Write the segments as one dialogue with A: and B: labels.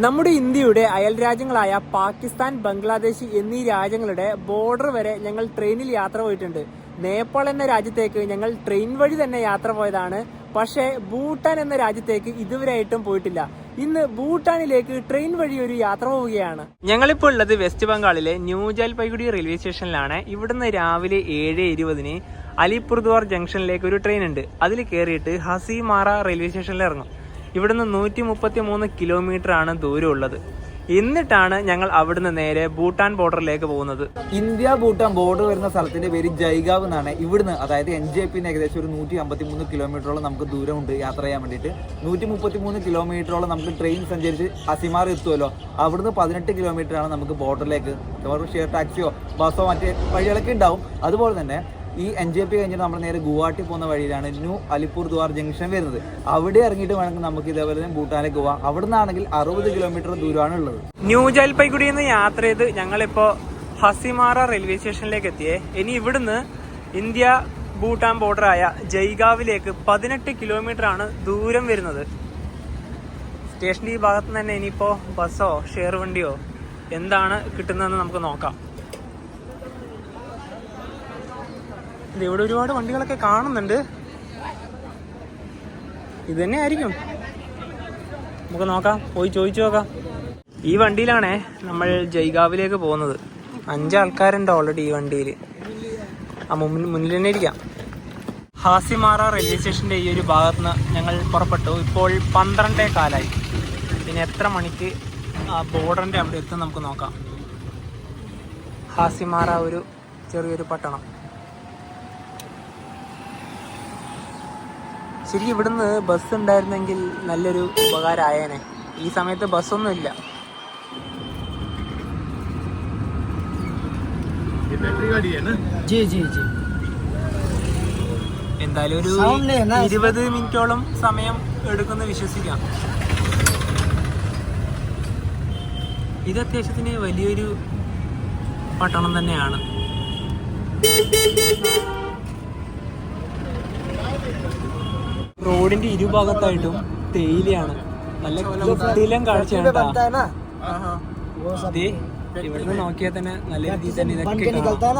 A: നമ്മുടെ ഇന്ത്യയുടെ അയൽ രാജ്യങ്ങളായ പാകിസ്ഥാൻ, ബംഗ്ലാദേശ് എന്നീ രാജ്യങ്ങളുടെ ബോർഡർ വരെ ഞങ്ങൾ ട്രെയിനിൽ യാത്ര പോയിട്ടുണ്ട്. നേപ്പാൾ എന്ന രാജ്യത്തേക്ക് ഞങ്ങൾ ട്രെയിൻ വഴി തന്നെ യാത്ര പോയതാണ്. പക്ഷേ ഭൂട്ടാൻ എന്ന രാജ്യത്തേക്ക് ഇതുവരെയായിട്ടും പോയിട്ടില്ല. ഇന്ന് ഭൂട്ടാനിലേക്ക് ട്രെയിൻ വഴി ഒരു യാത്ര പോവുകയാണ്. ഞങ്ങളിപ്പോൾ ഉള്ളത് വെസ്റ്റ് ബംഗാളിലെ ന്യൂ ജൽപൈഗുഡി റെയിൽവേ സ്റ്റേഷനിലാണ്. ഇവിടുന്ന് രാവിലെ 7:20 അലിപുർദ്വാർ ജംഗ്ഷനിലേക്ക് ഒരു ട്രെയിൻ ഉണ്ട്. അതിൽ കയറിയിട്ട് ഹസിമാറ റെയിൽവേ സ്റ്റേഷനിൽ ഇറങ്ങും. ഇവിടുന്ന് 133 കിലോമീറ്റർ ആണ് ദൂരമുള്ളത്. എന്നിട്ടാണ് ഞങ്ങൾ അവിടുന്ന് നേരെ ഭൂട്ടാൻ ബോർഡറിലേക്ക് പോകുന്നത്.
B: ഇന്ത്യ ഭൂട്ടാൻ ബോർഡർ വരുന്ന സ്ഥലത്തിന്റെ പേര് ജയ്ഗാവ് എന്നാണ്. ഇവിടുന്ന് അതായത് NJP ഏകദേശം ഒരു 153 കിലോമീറ്ററോളം നമുക്ക് ദൂരമുണ്ട് യാത്ര ചെയ്യാൻ വേണ്ടിയിട്ട്. 133 കിലോമീറ്ററോളം നമുക്ക് ട്രെയിൻ സഞ്ചരിച്ച് ഹസിമാർ എത്തുമല്ലോ. അവിടുന്ന് 18 കിലോമീറ്റർ ആണ് നമുക്ക് ബോർഡറിലേക്ക് ഷെയർ ടാക്സിയോ ബസ്സോ മറ്റേ വഴികളൊക്കെ ഉണ്ടാവും. അതുപോലെ തന്നെ ഈ NJP കഴിഞ്ഞിട്ട് നമ്മൾ നേരെ ഗുവാഹട്ടി പോകുന്ന വഴിയിലാണ് ന്യൂ അലിപുർദ്വാർ ജംഗ്ഷൻ വരുന്നത്. അവിടെ ഇറങ്ങിയിട്ട് വേണമെങ്കിൽ നമുക്ക് ഇതേപോലെ തന്നെ ഭൂട്ടാനിലേക്ക് പോവാം. അവിടെ നിന്നാണെങ്കിൽ 60 കിലോമീറ്റർ ദൂരമാണ് ഉള്ളത്.
A: ന്യൂ ജൽപൈഗുഡിയിൽ നിന്ന് യാത്ര ചെയ്ത് ഞങ്ങളിപ്പോ ഹസിമാറ റെയിൽവേ സ്റ്റേഷനിലേക്ക് എത്തിയേ. ഇനി ഇവിടുന്ന് ഇന്ത്യ ഭൂട്ടാൻ ബോർഡറായ ജയ്ഗാവിലേക്ക് 18 കിലോമീറ്റർ ആണ് ദൂരം വരുന്നത്. സ്റ്റേഷന്റെ ഈ ഭാഗത്ത് നിന്ന് തന്നെ ഇനിയിപ്പോ ബസ്സോ ഷെയർ വണ്ടിയോ എന്താണ് കിട്ടുന്നതെന്ന് നമുക്ക് നോക്കാം. ഇവിടെ ഒരുപാട് വണ്ടികളൊക്കെ കാണുന്നുണ്ട്. ഇത് തന്നെ ആയിരിക്കും, നമുക്ക് നോക്കാം, പോയി ചോദിച്ചു നോക്കാം. ഈ വണ്ടിയിലാണേ നമ്മൾ ജയ്ഗാവിലേക്ക് പോകുന്നത്. 5 ആൾക്കാരുണ്ട് ഓൾറെഡി ഈ വണ്ടിയിൽ. മുന്നിൽ തന്നെ ഇരിക്കാം. ഹാസിമാറ റെയിൽവേ സ്റ്റേഷന്റെ ഈ ഒരു ഭാഗത്ത് നിന്ന് ഞങ്ങൾ പുറപ്പെട്ടു. ഇപ്പോൾ 12:15. പിന്നെ എത്ര മണിക്ക് ആ ബോർഡറിന്റെ അവിടെ എത്തും നമുക്ക് നോക്കാം. ഹാസിമാറ ഒരു ചെറിയൊരു പട്ടണം. ശരിക്കും ഇവിടുന്ന് ബസ് ഉണ്ടായിരുന്നെങ്കിൽ നല്ലൊരു ഉപകാരമായേനെ. ഈ സമയത്ത് ബസ്സൊന്നും ഇല്ല. എന്തായാലും ഒരു 20 മിനിറ്റോളം സമയം എടുക്കുമെന്ന് വിശ്വസിക്കാം. ഇത് അത്യാവശ്യത്തിന് വലിയൊരു പട്ടണം തന്നെയാണ്. റോഡിന്റെ ഇരുഭാഗത്തായിട്ടും തേയിലയാണ്. നല്ല കിടിലൻ കാഴ്ചയാണ്. ഇവിടുന്ന് നോക്കിയാൽ തന്നെ നല്ല രീതിയിൽ തന്നെ ഇതൊക്കെ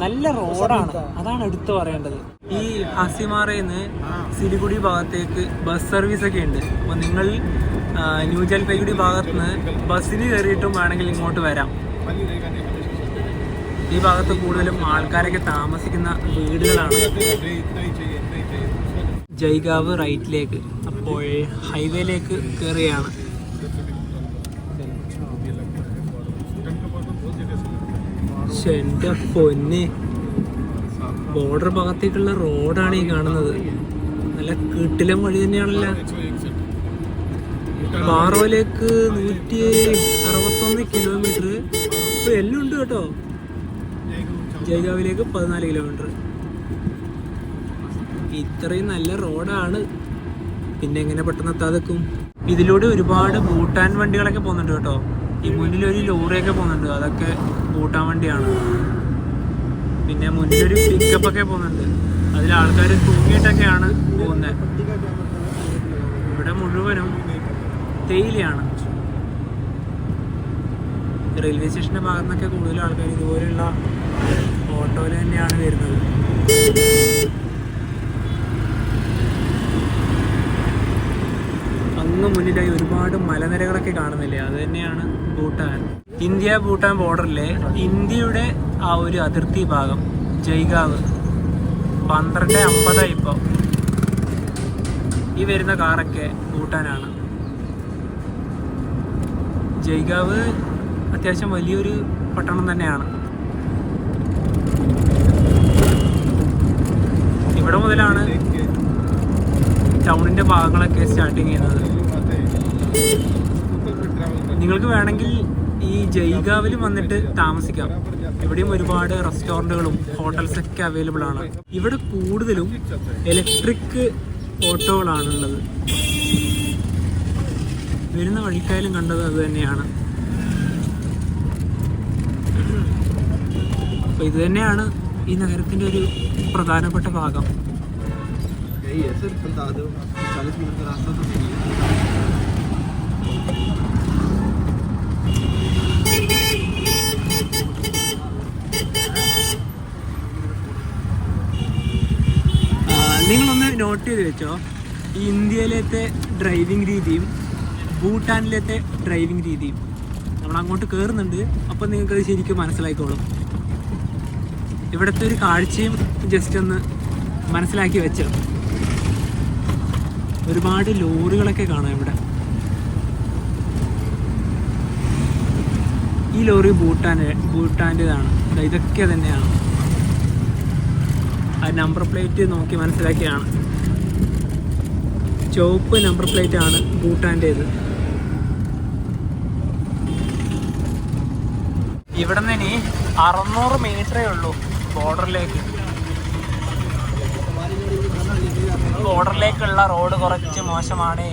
A: നല്ല റോഡാണ്. അതാണ് എടുത്തു പറയേണ്ടത്. ഈ ഹസിമാറയിന്ന് സിലിഗുഡി ഭാഗത്തേക്ക് ബസ് സർവീസ് ഒക്കെ ഉണ്ട്. അപ്പൊ നിങ്ങൾ ന്യൂ ജൽപൈഗുഡി ഭാഗത്തുനിന്ന് ബസ്സിന് കയറിയിട്ടും വേണമെങ്കിൽ ഇങ്ങോട്ട് വരാം. ഈ ഭാഗത്ത് കൂടുതലും ആൾക്കാരൊക്കെ താമസിക്കുന്ന വീടുകളാണ്. ജയ്ഗാവ് റൈറ്റിലേക്ക്, അപ്പോൾ ഹൈവേയിലേക്ക് കയറുകയാണ്. എന്റെ പൊന്നെ, ബോർഡർ ഭാഗത്തേക്കുള്ള റോഡാണ് ഈ കാണുന്നത്. നല്ല കിട്ടിലം വഴി തന്നെയാണല്ലോ. പാറോയിലേക്ക് 161 കിലോമീറ്റർ. ഇപ്പൊ എല്ലാം ഉണ്ട് കേട്ടോ. ജയ്ഗാവിലേക്ക് 14 കിലോമീറ്റർ. ഇത്രയും നല്ല റോഡാണ്, പിന്നെ എങ്ങനെ പെട്ടെന്ന് എത്താതെക്കും. ഇതിലൂടെ ഒരുപാട് ഭൂട്ടാൻ വണ്ടികളൊക്കെ പോകുന്നുണ്ട് കേട്ടോ. ഈ മുന്നിലൊരു ലോറിയൊക്കെ പോകുന്നുണ്ട്, അതൊക്കെ ഭൂട്ടാൻ വണ്ടിയാണ്. പിന്നെ മുന്നിലൊരു പിക്കപ്പ് ഒക്കെ പോകുന്നുണ്ട്, അതിൽ ആൾക്കാർ തൂങ്ങിയിട്ടൊക്കെയാണ് പോകുന്നത്. ഇവിടെ മുഴുവനും തേയിലയാണ്. റെയിൽവേ സ്റ്റേഷന്റെ ഭാഗത്തു നിന്നൊക്കെ കൂടുതൽ ആൾക്കാർ ഇതുപോലെയുള്ള ഓട്ടോയിൽ തന്നെയാണ് വരുന്നത്. അങ്ങ് മുന്നിലായി ഒരുപാട് മലനിരകളൊക്കെ കാണുന്നില്ലേ, അത് തന്നെയാണ് ഭൂട്ടാൻ. ഇന്ത്യ ഭൂട്ടാൻ ബോർഡറിലെ ഇന്ത്യയുടെ ആ ഒരു അതിർത്തി ഭാഗം ജയ്ഗാവ്. 12:50 ഇപ്പോൾ. ഈ വരുന്ന കാറൊക്കെ ഭൂട്ടാനാണ്. ജയ്ഗാവ് അത്യാവശ്യം വലിയൊരു പട്ടണം തന്നെയാണ്. ഇവിടെ മുതലാണ് ടൗണിന്റെ ഭാഗങ്ങളൊക്കെ സ്റ്റാർട്ടിങ് ചെയ്യുന്നത്. നിങ്ങൾക്ക് വേണമെങ്കിൽ ഈ ജയ്ഗാവിൽ വന്നിട്ട് താമസിക്കാം. ഇവിടെയും ഒരുപാട് റെസ്റ്റോറൻറ്റുകളും ഹോട്ടൽസ് ഒക്കെ അവൈലബിൾ ആണ്. ഇവിടെ കൂടുതലും ഇലക്ട്രിക് ഓട്ടോകളാണുള്ളത്. വരുന്ന വഴിക്കായാലും കണ്ടത് അത് തന്നെയാണ്. അപ്പൊ ഇത് തന്നെയാണ് ഈ നഗരത്തിന്റെ ഒരു പ്രധാനപ്പെട്ട ഭാഗം.
B: यही है सर 40 मिनट का रास्ता तो नहीं है।
A: നോട്ട് ചെയ്ത് വെച്ചോ, ഈ ഇന്ത്യയിലത്തെ ഡ്രൈവിംഗ് രീതിയും ഭൂട്ടാനിലത്തെ ഡ്രൈവിംഗ് രീതിയും. നമ്മൾ അങ്ങോട്ട് കയറുന്നുണ്ട്, അപ്പം നിങ്ങൾക്കത് ശരിക്കും മനസ്സിലായിക്കോളും. ഇവിടുത്തെ ഒരു കാഴ്ചയും ജസ്റ്റ് ഒന്ന് മനസ്സിലാക്കി വെച്ചോ. ഒരുപാട് ലോറികളൊക്കെ കാണാം ഇവിടെ. ഈ ലോറി ഭൂട്ടാൻ്റെതാണ്. ഇതൊക്കെ തന്നെയാണ്. ആ നമ്പർ പ്ലേറ്റ് നോക്കി മനസ്സിലാക്കിയാണ്. ചുവപ്പ് നമ്പർ പ്ലേറ്റ് ആണ് ഭൂട്ടാൻ്റേത്. ഇവിടെ നിന്ന് ഇനി 600 മീറ്ററേ ഉള്ളൂ ബോർഡറിലേക്ക്. ബോർഡറിലേക്കുള്ള റോഡ് കുറച്ച് മോശമാണ്,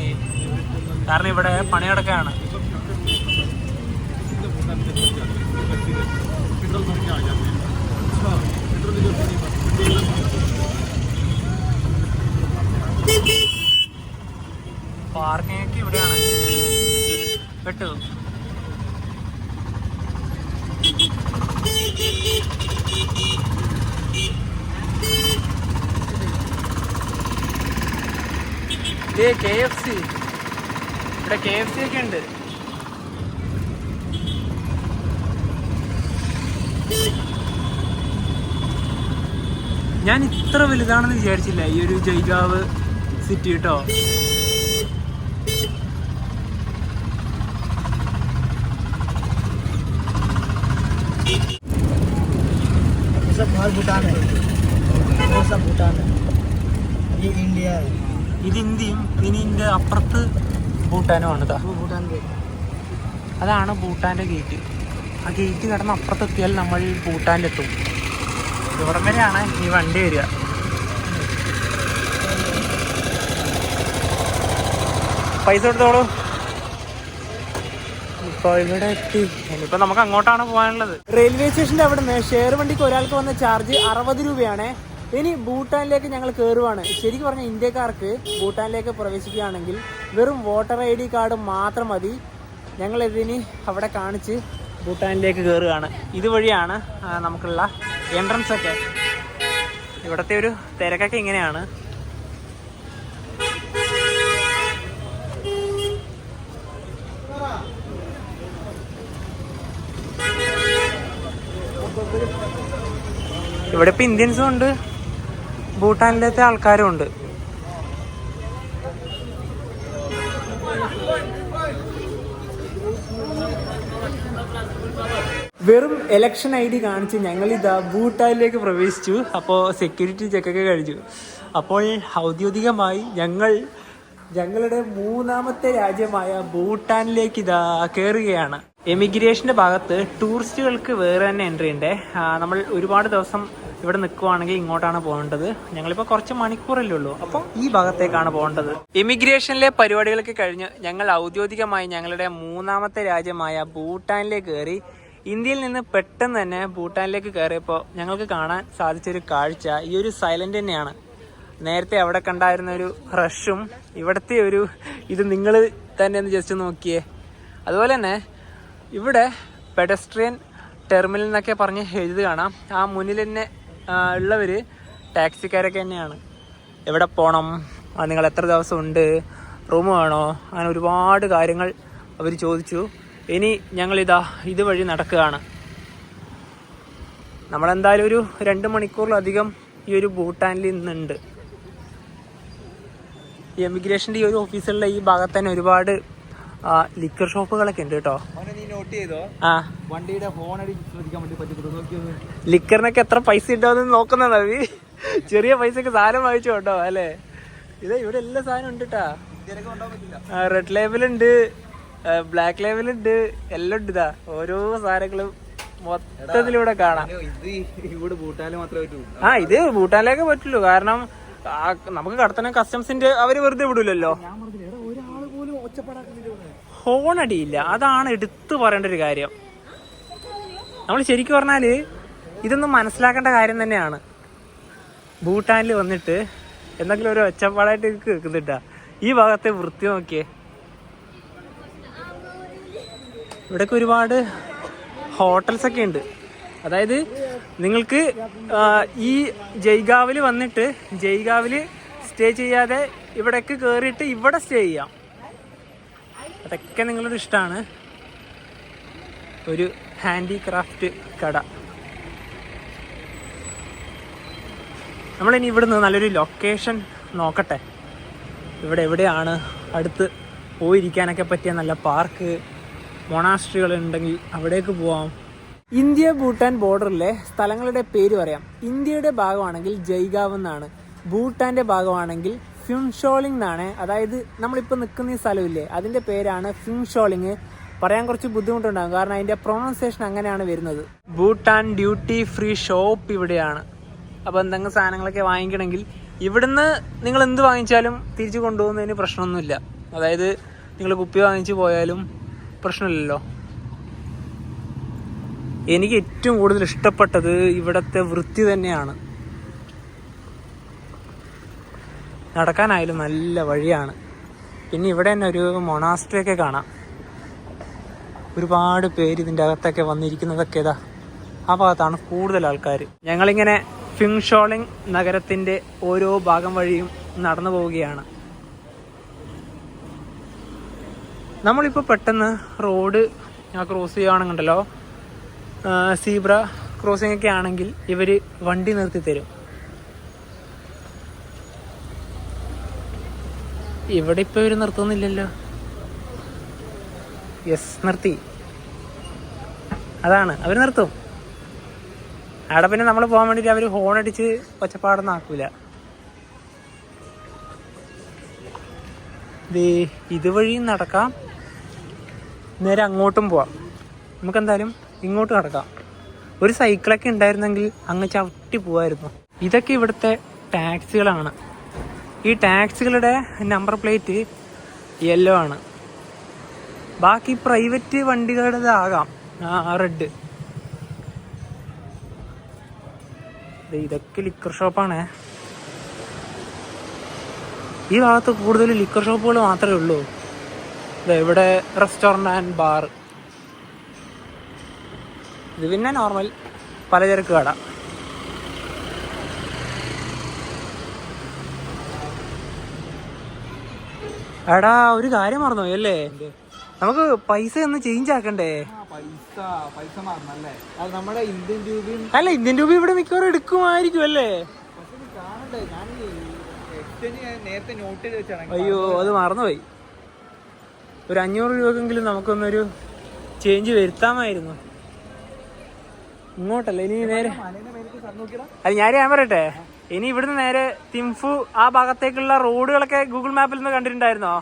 A: കാരണം ഇവിടെ പണിയെടുക്കുകയാണ്. പാർക്കിംഗ് ഒക്കെ ഇവിടെയാണ്. പെട്ടു. KFC, ഇവിടെ KFC ഒക്കെ ഉണ്ട്. ഞാൻ ഇത്ര വലുതാണെന്ന് വിചാരിച്ചില്ല ഈ ഒരു ജയ്ഗാവ് സിറ്റി കേട്ടോ. ഇത് ഇന്ത്യയും ഇനി ഇതിൻ്റെ അപ്പുറത്ത് ഭൂട്ടാനുമാണ്. അതാണ് ഭൂട്ടാൻ്റെ ഗേറ്റ്. ആ ഗേറ്റ് കടന്ന് അപ്പുറത്തെത്തിയാൽ നമ്മൾ ഭൂട്ടാനിലെത്തും. ഇവിടം വരെയാണ് ഈ വണ്ടി വരിക. പൈസ കൊടുത്തോളൂ. ഇപ്പോൾ ഇവിടെ എത്തി. ഇനിയിപ്പോൾ നമുക്ക് അങ്ങോട്ടാണ് പോകാനുള്ളത്. റെയിൽവേ സ്റ്റേഷൻ്റെ അവിടെ നിന്ന് ഷെയർ വണ്ടിക്ക് ഒരാൾക്ക് വന്ന ചാർജ് 60 രൂപയാണ്. ഇനി ഭൂട്ടാനിലേക്ക് ഞങ്ങൾ കയറുവാണ്. ശരിക്കും പറഞ്ഞാൽ ഇന്ത്യക്കാർക്ക് ഭൂട്ടാനിലേക്ക് പ്രവേശിക്കുകയാണെങ്കിൽ വെറും വോട്ടർ ID കാർഡ് മാത്രം മതി. ഞങ്ങളിതിനി അവിടെ കാണിച്ച് ഭൂട്ടാനിലേക്ക് കയറുകയാണ്. ഇതുവഴിയാണ് നമുക്കുള്ള എൻട്രൻസ് ഒക്കെ. ഇവിടുത്തെ ഒരു തിരക്കൊക്കെ ഇങ്ങനെയാണ്. ഇവിടെ ഇപ്പം ഇന്ത്യൻസും ഉണ്ട്, ഭൂട്ടാനിലത്തെ ആൾക്കാരും ഉണ്ട്. വെറും ഇലക്ഷൻ ID കാണിച്ച് ഞങ്ങളിതാ ഭൂട്ടാനിലേക്ക് പ്രവേശിച്ചു. അപ്പോൾ സെക്യൂരിറ്റി ചെക്കൊക്കെ കഴിഞ്ഞു. അപ്പോൾ ഔദ്യോഗികമായി ഞങ്ങളുടെ 3ാമത്തെ രാജ്യമായ ഭൂട്ടാനിലേക്ക് ഇതാ കയറുകയാണ്. എമിഗ്രേഷൻ്റെ ഭാഗത്ത് ടൂറിസ്റ്റുകൾക്ക് വേറെ തന്നെ എൻട്രി ഉണ്ട്. നമ്മൾ ഒരുപാട് ദിവസം ഇവിടെ നിൽക്കുവാണെങ്കിൽ ഇങ്ങോട്ടാണ് പോകേണ്ടത്. ഞങ്ങളിപ്പോൾ കുറച്ച് മണിക്കൂറല്ലേ ഉള്ളൂ, അപ്പോൾ ഈ ഭാഗത്തേക്കാണ് പോകേണ്ടത്. ഇമിഗ്രേഷനിലെ പരിപാടികളൊക്കെ കഴിഞ്ഞ് ഞങ്ങൾ ഔദ്യോഗികമായി ഞങ്ങളുടെ 3ാമത്തെ രാജ്യമായ ഭൂട്ടാനിലേക്ക് കയറി. ഇന്ത്യയിൽ നിന്ന് പെട്ടെന്ന് തന്നെ ഭൂട്ടാനിലേക്ക് കയറിയപ്പോൾ ഞങ്ങൾക്ക് കാണാൻ സാധിച്ചൊരു കാഴ്ച ഈ ഒരു സൈലന്റ് തന്നെയാണ്. നേരത്തെ അവിടെ കണ്ടായിരുന്ന ഒരു റഷും ഇവിടുത്തെ ഒരു ഇത് നിങ്ങൾ തന്നെ ഒന്ന് ജസ്റ്റ് നോക്കിയേ. അതുപോലെ തന്നെ ഇവിടെ പെഡസ്ട്രിയൻ ടെർമിനൽ എന്നൊക്കെ പറഞ്ഞ് എഴുതി കാണാം. ആ മുന്നിൽ തന്നെ ഉള്ളവർ ടാക്സിക്കാരൊക്കെ തന്നെയാണ്. എവിടെ പോകണം, നിങ്ങൾ എത്ര ദിവസം ഉണ്ട്, റൂം വേണോ, അങ്ങനെ ഒരുപാട് കാര്യങ്ങൾ അവർ ചോദിച്ചു. ഇനി ഞങ്ങളിതാ ഇതുവഴി നടക്കുകയാണ്. നമ്മളെന്തായാലും ഒരു 2 മണിക്കൂറിലധികം ഈ ഒരു ഭൂട്ടാനിൽ ഇന്നുണ്ട്. ഈ എമിഗ്രേഷൻ്റെ ഈ ഒരു ഓഫീസുള്ള ഈ ഭാഗത്ത് തന്നെ ഒരുപാട് ലിക്കർ ഷോപ്പുകളൊക്കെ ഉണ്ട് കേട്ടോ.
B: വണ്ടിയുടെ ഹോൺ ശ്രദ്ധിക്കാൻ വേണ്ടി
A: ലിക്കറിനൊക്കെ എത്ര പൈസ ഉണ്ടാവും നോക്കുന്നതാണ് അത്. ചെറിയ പൈസക്ക് സാധനം വാങ്ങിച്ചു കേട്ടോ അല്ലേ. ഇവിടെ എല്ലാ സാധനം ഉണ്ട് കേട്ടാ. റെഡ് ലേബലുണ്ട്, ബ്ലാക്ക് ലേബലുണ്ട്, എല്ലാം ഉണ്ട്. ഇതാ ഓരോ സാധനങ്ങളും മൊത്തത്തിലൂടെ കാണാം. ഇത് ഭൂട്ടാനിലേക്ക് പറ്റുള്ളൂ, കാരണം നമുക്ക് കടത്തണം കസ്റ്റംസിന്റെ അവര് വെറുതെ വിടൂലല്ലോ. ഹോൺ അടിയില്ല, അതാണ് എടുത്തു പറയേണ്ട ഒരു കാര്യം. നമ്മൾ ശരിക്കും പറഞ്ഞാല് ഇതൊന്നും മനസ്സിലാക്കേണ്ട കാര്യം തന്നെയാണ്. ഭൂട്ടാനിൽ വന്നിട്ട് എന്തെങ്കിലും ഒരു ഒച്ചപ്പാടായിട്ട് കേൾക്കുന്നുണ്ടാ. ഈ ഭാഗത്തെ വൃത്തി നോക്കിയേ. ഇവിടെയൊക്കെ ഒരുപാട് ഹോട്ടൽസൊക്കെ ഉണ്ട്. അതായത് നിങ്ങൾക്ക് ഈ ജയ്ഗാവിൽ വന്നിട്ട് ജയ്ഗാവിൽ സ്റ്റേ ചെയ്യാതെ ഇവിടേക്ക് കയറിയിട്ട് ഇവിടെ സ്റ്റേ ചെയ്യാം. അതൊക്കെ നിങ്ങളുടെ ഇഷ്ടമാണ്. ഒരു ഹാൻഡിക്രാഫ്റ്റ് കട. നമ്മളിനി ഇവിടുന്ന് നല്ലൊരു ലൊക്കേഷൻ നോക്കട്ടെ. ഇവിടെ എവിടെയാണ് അടുത്ത് പോയിരിക്കാനൊക്കെ പറ്റിയ നല്ല പാർക്ക്, മൊണാസ്ട്രികൾ ഉണ്ടെങ്കിൽ അവിടേക്ക് പോവാം. ഇന്ത്യ ഭൂട്ടാൻ ബോർഡറിലെ സ്ഥലങ്ങളുടെ പേര് പറയാം. ഇന്ത്യയുടെ ഭാഗമാണെങ്കിൽ ജയ്ഗാവ് എന്നാണ്, ഭൂട്ടാന്റെ ഭാഗമാണെങ്കിൽ ഫ്യുങ്ഷോളിംഗ് എന്നാണ്. അതായത് നമ്മളിപ്പോൾ നിൽക്കുന്ന ഈ സ്ഥലമില്ലേ, അതിന്റെ പേരാണ് ഫ്യുങ്ഷോളിംഗ്. പറയാൻ കുറച്ച് ബുദ്ധിമുട്ടുണ്ടാകും, കാരണം അതിന്റെ പ്രൊണൗൺസിയേഷൻ അങ്ങനെയാണ് വരുന്നത്. ഭൂട്ടാൻ ഡ്യൂട്ടി ഫ്രീ ഷോപ്പ് ഇവിടെയാണ്. അപ്പോൾ എന്തെങ്കിലും സാധനങ്ങളൊക്കെ വാങ്ങിക്കണമെങ്കിൽ ഇവിടുന്ന് നിങ്ങൾ എന്ത് വാങ്ങിച്ചാലും തിരിച്ചു കൊണ്ടുപോകുന്നതിന് പ്രശ്നമൊന്നുമില്ല. അതായത് നിങ്ങൾ കുപ്പി വാങ്ങിച്ച് പോയാലും പ്രശ്നമില്ലല്ലോ. എനിക്ക് ഏറ്റവും കൂടുതൽ ഇഷ്ടപ്പെട്ടത് ഇവിടുത്തെ വൃത്തി തന്നെയാണ്. നടക്കാനായാലും നല്ല വഴിയാണ്. പിന്നെ ഇവിടെ തന്നെ ഒരു മൊണാസ്ട്രി ഒക്കെ കാണാം. ഒരുപാട് പേര് ഇതിൻ്റെ അകത്തൊക്കെ വന്നിരിക്കുന്നതൊക്കെ ഇതാ ആ ഭാഗത്താണ് കൂടുതൽ ആൾക്കാർ. ഞങ്ങളിങ്ങനെ ഫ്യുങ്ഷോളിംഗ് നഗരത്തിൻ്റെ ഓരോ ഭാഗം വഴിയും നടന്നു പോവുകയാണ്. നമ്മളിപ്പോൾ പെട്ടെന്ന് റോഡ് ക്രോസ് ചെയ്യുകയാണെന്നുണ്ടല്ലോ, സീബ്ര ക്രോസിംഗ് ഒക്കെ ആണെങ്കിൽ ഇവർ വണ്ടി നിർത്തി തരും. ഇവിടെ ഇപ്പോൾ ഇവർ നിർത്തുന്നില്ലല്ലോ. യെസ്, നിർത്തി. അതാണ്, അവർ നിർത്തും. അവിടെ പിന്നെ നമ്മൾ പോകാൻ വേണ്ടിയിട്ട് അവർ ഹോൺ അടിച്ച് ഒച്ചപ്പാടൊന്നും ആക്കൂല. ഇതുവഴിയും നടക്കാം, നേരെ അങ്ങോട്ടും പോവാം. നമുക്കെന്തായാലും ഇങ്ങോട്ട് നടക്കാം. ഒരു സൈക്കിളൊക്കെ ഉണ്ടായിരുന്നെങ്കിൽ അങ്ങ് ചവിട്ടി പോവായിരുന്നു. ഇതൊക്കെ ഇവിടുത്തെ ടാക്സികളാണ്. ഈ ടാക്സികളുടെ നമ്പർ പ്ലേറ്റ് യെല്ലോ ആണ്. ബാക്കി പ്രൈവറ്റ് വണ്ടികളുടേതാകാം റെഡ്. ഇതൊക്കെ ലിക്കർ ഷോപ്പാണ്. ഈ ഭാഗത്ത് കൂടുതൽ ലിക്കർ ഷോപ്പുകൾ മാത്രമേ ഉള്ളൂ. ഇവിടെ റെസ്റ്റോറൻറ്റ് ആൻഡ് ബാർ. ഇത് പിന്നെ നോർമൽ പലചരക്ക് കട. എടാ, ഒരു കാര്യം മറന്നു അല്ലേ? നമുക്ക് പൈസ ഒന്ന് ചേഞ്ച് ആക്കണ്ടേ?
B: പൈസ മാറണല്ലേ? അത് നമ്മുടെ ഇന്ത്യൻ രൂപയും
A: അല്ല, ഇന്ത്യൻ രൂപ ഇവിടെ മിക്കവാറും എടുക്കുമായിരിക്കും അല്ലേ?
B: നേരത്തെ നോട്ട് ചെയ്ത് വെച്ചാണ്.
A: അയ്യോ, അത് മറന്നുപോയി. ഒരു 500 രൂപക്കെങ്കിലും നമുക്കൊന്നൊരു ചേഞ്ച് വരുത്താമായിരുന്നു. ഇങ്ങോട്ടല്ല, ഇനി നേരെ. അത് ഞാൻ പറയട്ടെ, ഇനി ഇവിടുന്ന് നേരെ തിംഫു ആ ഭാഗത്തേക്കുള്ള റോഡുകളൊക്കെ ഗൂഗിൾ മാപ്പിൽ നിന്ന് കണ്ടിട്ടുണ്ടായിരുന്നോ?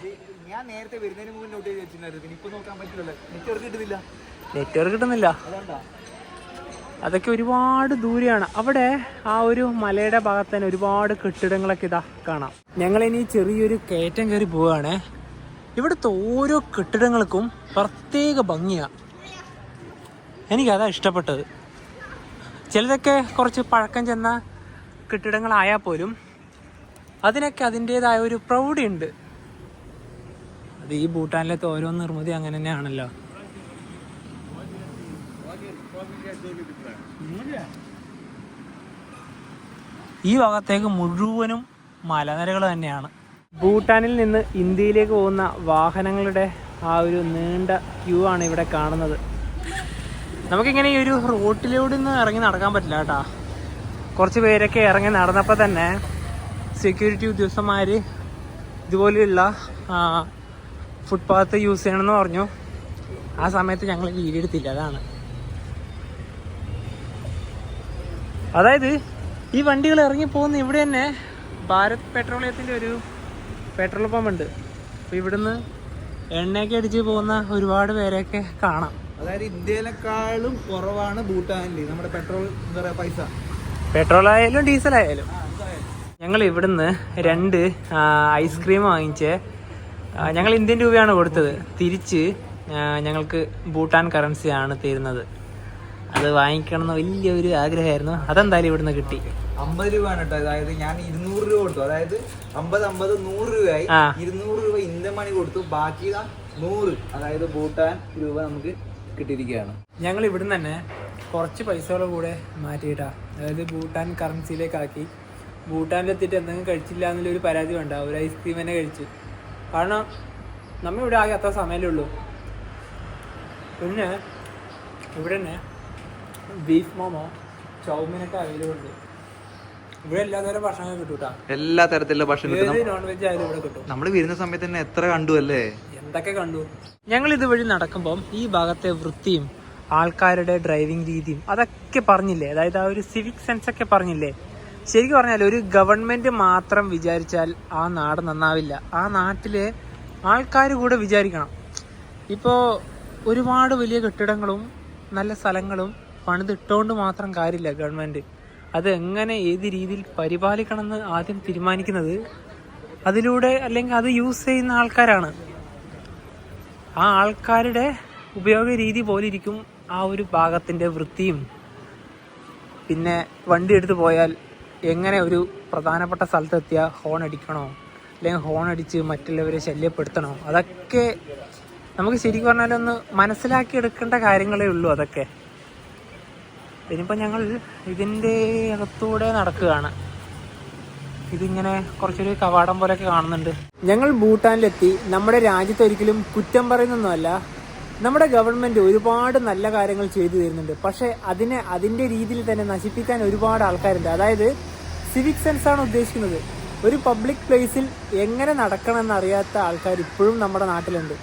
B: ഞാൻ നേരത്തെ വരുന്നതിന് മുമ്പ് നോട്ട് ചെയ്ത് വെച്ചിട്ടുണ്ടായിരുന്നു. ഇപ്പൊ നോക്കാൻ പറ്റില്ലല്ലോ, നെറ്റ്വർക്ക് കിട്ടുന്നില്ല.
A: നെറ്റ്വർക്ക് കിട്ടുന്നില്ല. അതൊക്കെ ഒരുപാട് ദൂരെയാണ്. അവിടെ ആ ഒരു മലയുടെ ഭാഗത്ത് തന്നെ ഒരുപാട് കെട്ടിടങ്ങളൊക്കെ ഇതാ കാണാം. ഞങ്ങളിനി ചെറിയൊരു കയറ്റം കയറി പോവുകയാണേ. ഇവിടുത്തെ ഓരോ കെട്ടിടങ്ങൾക്കും പ്രത്യേക ഭംഗിയാണ്. എനിക്കതാ ഇഷ്ടപ്പെട്ടത്. ചിലതൊക്കെ കുറച്ച് പഴക്കം ചെന്ന കെട്ടിടങ്ങളായാൽ പോലും അതിനൊക്കെ അതിൻ്റെതായ ഒരു പ്രൗഢിയുണ്ട്. അത് ഈ ഭൂട്ടാനിലത്തെ ഓരോ നിർമ്മിതി അങ്ങനെ തന്നെയാണല്ലോ. ഈ ഭാഗത്തേക്ക് മുഴുവനും മലനിരകൾ തന്നെയാണ്. ഭൂട്ടാനിൽ നിന്ന് ഇന്ത്യയിലേക്ക് പോകുന്ന വാഹനങ്ങളുടെ ആ ഒരു നീണ്ട ക്യൂ ആണ് ഇവിടെ കാണുന്നത്. നമുക്കിങ്ങനെ ഈ ഒരു റോട്ടിലൂടെ നിന്ന് ഇറങ്ങി നടക്കാൻ പറ്റില്ല കേട്ടോ. കുറച്ച് പേരൊക്കെ ഇറങ്ങി നടന്നപ്പോൾ തന്നെ സെക്യൂരിറ്റി ഉദ്യോഗസ്ഥന്മാർ ഇതുപോലെയുള്ള ഫുട്പാത്ത് യൂസ് ചെയ്യണമെന്ന് പറഞ്ഞു. ആ സമയത്ത് ഞങ്ങൾ വീഡിയോ എടുത്തില്ല. അതായത് ഈ വണ്ടികൾ ഇറങ്ങി പോകുന്ന ഇവിടെ തന്നെ ഭാരത് പെട്രോളിയത്തിൻ്റെ ഒരു പെട്രോൾ പമ്പ് ഉണ്ട്. അപ്പോൾ ഇവിടുന്ന് എണ്ണയൊക്കെ അടിച്ച് പോകുന്ന ഒരുപാട് പേരെയൊക്കെ കാണാം.
B: അതായത് ഇന്ത്യയിലെക്കാളും കുറവാണ് ഭൂട്ടാനിൽ നമ്മുടെ പെട്രോൾ എന്താ പറയുക പൈസ.
A: പെട്രോൾ ആയാലും ഡീസൽ ആയാലും. ഞങ്ങൾ ഇവിടുന്ന് 2 ഐസ്ക്രീം വാങ്ങിച്ച് ഞങ്ങൾ ഇന്ത്യൻ രൂപയാണ് കൊടുത്തത്. തിരിച്ച് ഞങ്ങൾക്ക് ഭൂട്ടാൻ കറൻസിയാണ് തരുന്നത്. അത് വാങ്ങിക്കണം എന്ന് വലിയൊരു ആഗ്രഹമായിരുന്നു. അതെന്തായാലും ഇവിടുന്ന് കിട്ടി.
B: 50 രൂപയാണ് കേട്ടോ. അതായത് ഞാൻ 200 രൂപ കൊടുത്തു. അതായത് 50 100 രൂപയായി. 200 രൂപ ഇന്ത്യൻ മണി കൊടുത്തു. ബാക്കി 100 അതായത് ഭൂട്ടാൻ രൂപ നമുക്ക് കിട്ടിയിരിക്കുകയാണ്.
A: ഞങ്ങൾ ഇവിടുന്ന് തന്നെ കുറച്ച് പൈസകളുടെ കൂടെ മാറ്റിയിട്ടാ, അതായത് ഭൂട്ടാൻ കറൻസിയിലേക്കാക്കി ഭൂട്ടാനിലെത്തിയിട്ട് എന്തെങ്കിലും കഴിച്ചില്ല എന്നുള്ളൊരു പരാതി വേണ്ട. ഒരു ഐസ്ക്രീം തന്നെ കഴിച്ചു. കാരണം നമ്മൾ ഇവിടെ ആകെ അത്ര സമയമല്ലേ ഉള്ളൂ. പിന്നെ ഇവിടെ തന്നെ ബീഫ് മോമോ, ചൗമീനൊക്കെ അവൈലബിൾ ഉണ്ട്. ഇവിടെ എല്ലാ തരം ഭക്ഷണങ്ങളും കിട്ടും കേട്ടോ.
B: എല്ലാ തരത്തിലുള്ള ഭക്ഷണം
A: നോൺ വെജ് ആയാലും ഇവിടെ കിട്ടും.
B: നമ്മൾ വരുന്ന സമയത്ത് തന്നെ എത്ര കണ്ടു അല്ലേ,
A: എന്തൊക്കെ കണ്ടു. ഞങ്ങൾ ഇതുവഴി നടക്കുമ്പം ഈ ഭാഗത്തെ വൃത്തിയും ആൾക്കാരുടെ ഡ്രൈവിംഗ് രീതിയും അതൊക്കെ പറഞ്ഞില്ലേ, അതായത് ആ ഒരു സിവിക് സെൻസ് ഒക്കെ പറഞ്ഞില്ലേ. ശരിക്കും പറഞ്ഞാൽ ഒരു ഗവൺമെന്റ് മാത്രം വിചാരിച്ചാൽ ആ നാട് നന്നാവില്ല. ആ നാട്ടിലെ ആൾക്കാർ കൂടെ വിചാരിക്കണം. ഇപ്പോൾ ഒരുപാട് വലിയ കെട്ടിടങ്ങളും നല്ല സ്ഥലങ്ങളും പണിതിട്ടുകൊണ്ട് മാത്രം കാര്യമില്ല ഗവൺമെന്റ്. അത് എങ്ങനെ ഏത് രീതിയിൽ പരിപാലിക്കണമെന്ന് ആദ്യം തീരുമാനിക്കുന്നത് അതിലൂടെ, അല്ലെങ്കിൽ അത് യൂസ് ചെയ്യുന്ന ആൾക്കാരാണ്. ആ ആൾക്കാരുടെ ഉപയോഗ രീതി പോലെ ഇരിക്കും ആ ഒരു ഭാഗത്തിൻ്റെ വൃത്തിയും. പിന്നെ വണ്ടി എടുത്ത് പോയാൽ എങ്ങനെ ഒരു പ്രധാനപ്പെട്ട സ്ഥലത്തെത്തിയാൽ ഹോൺ അടിക്കണോ, അല്ലെങ്കിൽ ഹോൺ അടിച്ച് മറ്റുള്ളവരെ ശല്യപ്പെടുത്തണോ, അതൊക്കെ നമുക്ക് ശരിക്കും പറഞ്ഞാലൊന്ന് മനസ്സിലാക്കി എടുക്കേണ്ട കാര്യങ്ങളേ ഉള്ളൂ അതൊക്കെ. ഇനിയിപ്പോൾ ഞങ്ങൾ ഇതിൻ്റെ അകത്തൂടെ നടക്കുകയാണ്. ഇതിങ്ങനെ കുറച്ചൊരു കവാടം പോലെയൊക്കെ കാണുന്നുണ്ട്. ഞങ്ങൾ ഭൂട്ടാനിലെത്തി. നമ്മുടെ രാജ്യത്ത് ഒരിക്കലും കുറ്റം പറയുന്നൊന്നുമല്ല. നമ്മുടെ ഗവൺമെന്റ് ഒരുപാട് നല്ല കാര്യങ്ങൾ ചെയ്തു തരുന്നുണ്ട്. പക്ഷെ അതിന്റെ രീതിയിൽ തന്നെ നശിപ്പിക്കാൻ ഒരുപാട് ആൾക്കാരുണ്ട്. അതായത് സിവിക് സെൻസ് ആണ് ഉദ്ദേശിക്കുന്നത്. ഒരു പബ്ലിക് പ്ലേസിൽ എങ്ങനെ നടക്കണമെന്ന് അറിയാത്ത ആൾക്കാർ ഇപ്പോഴും നമ്മുടെ നാട്ടിലുണ്ട്.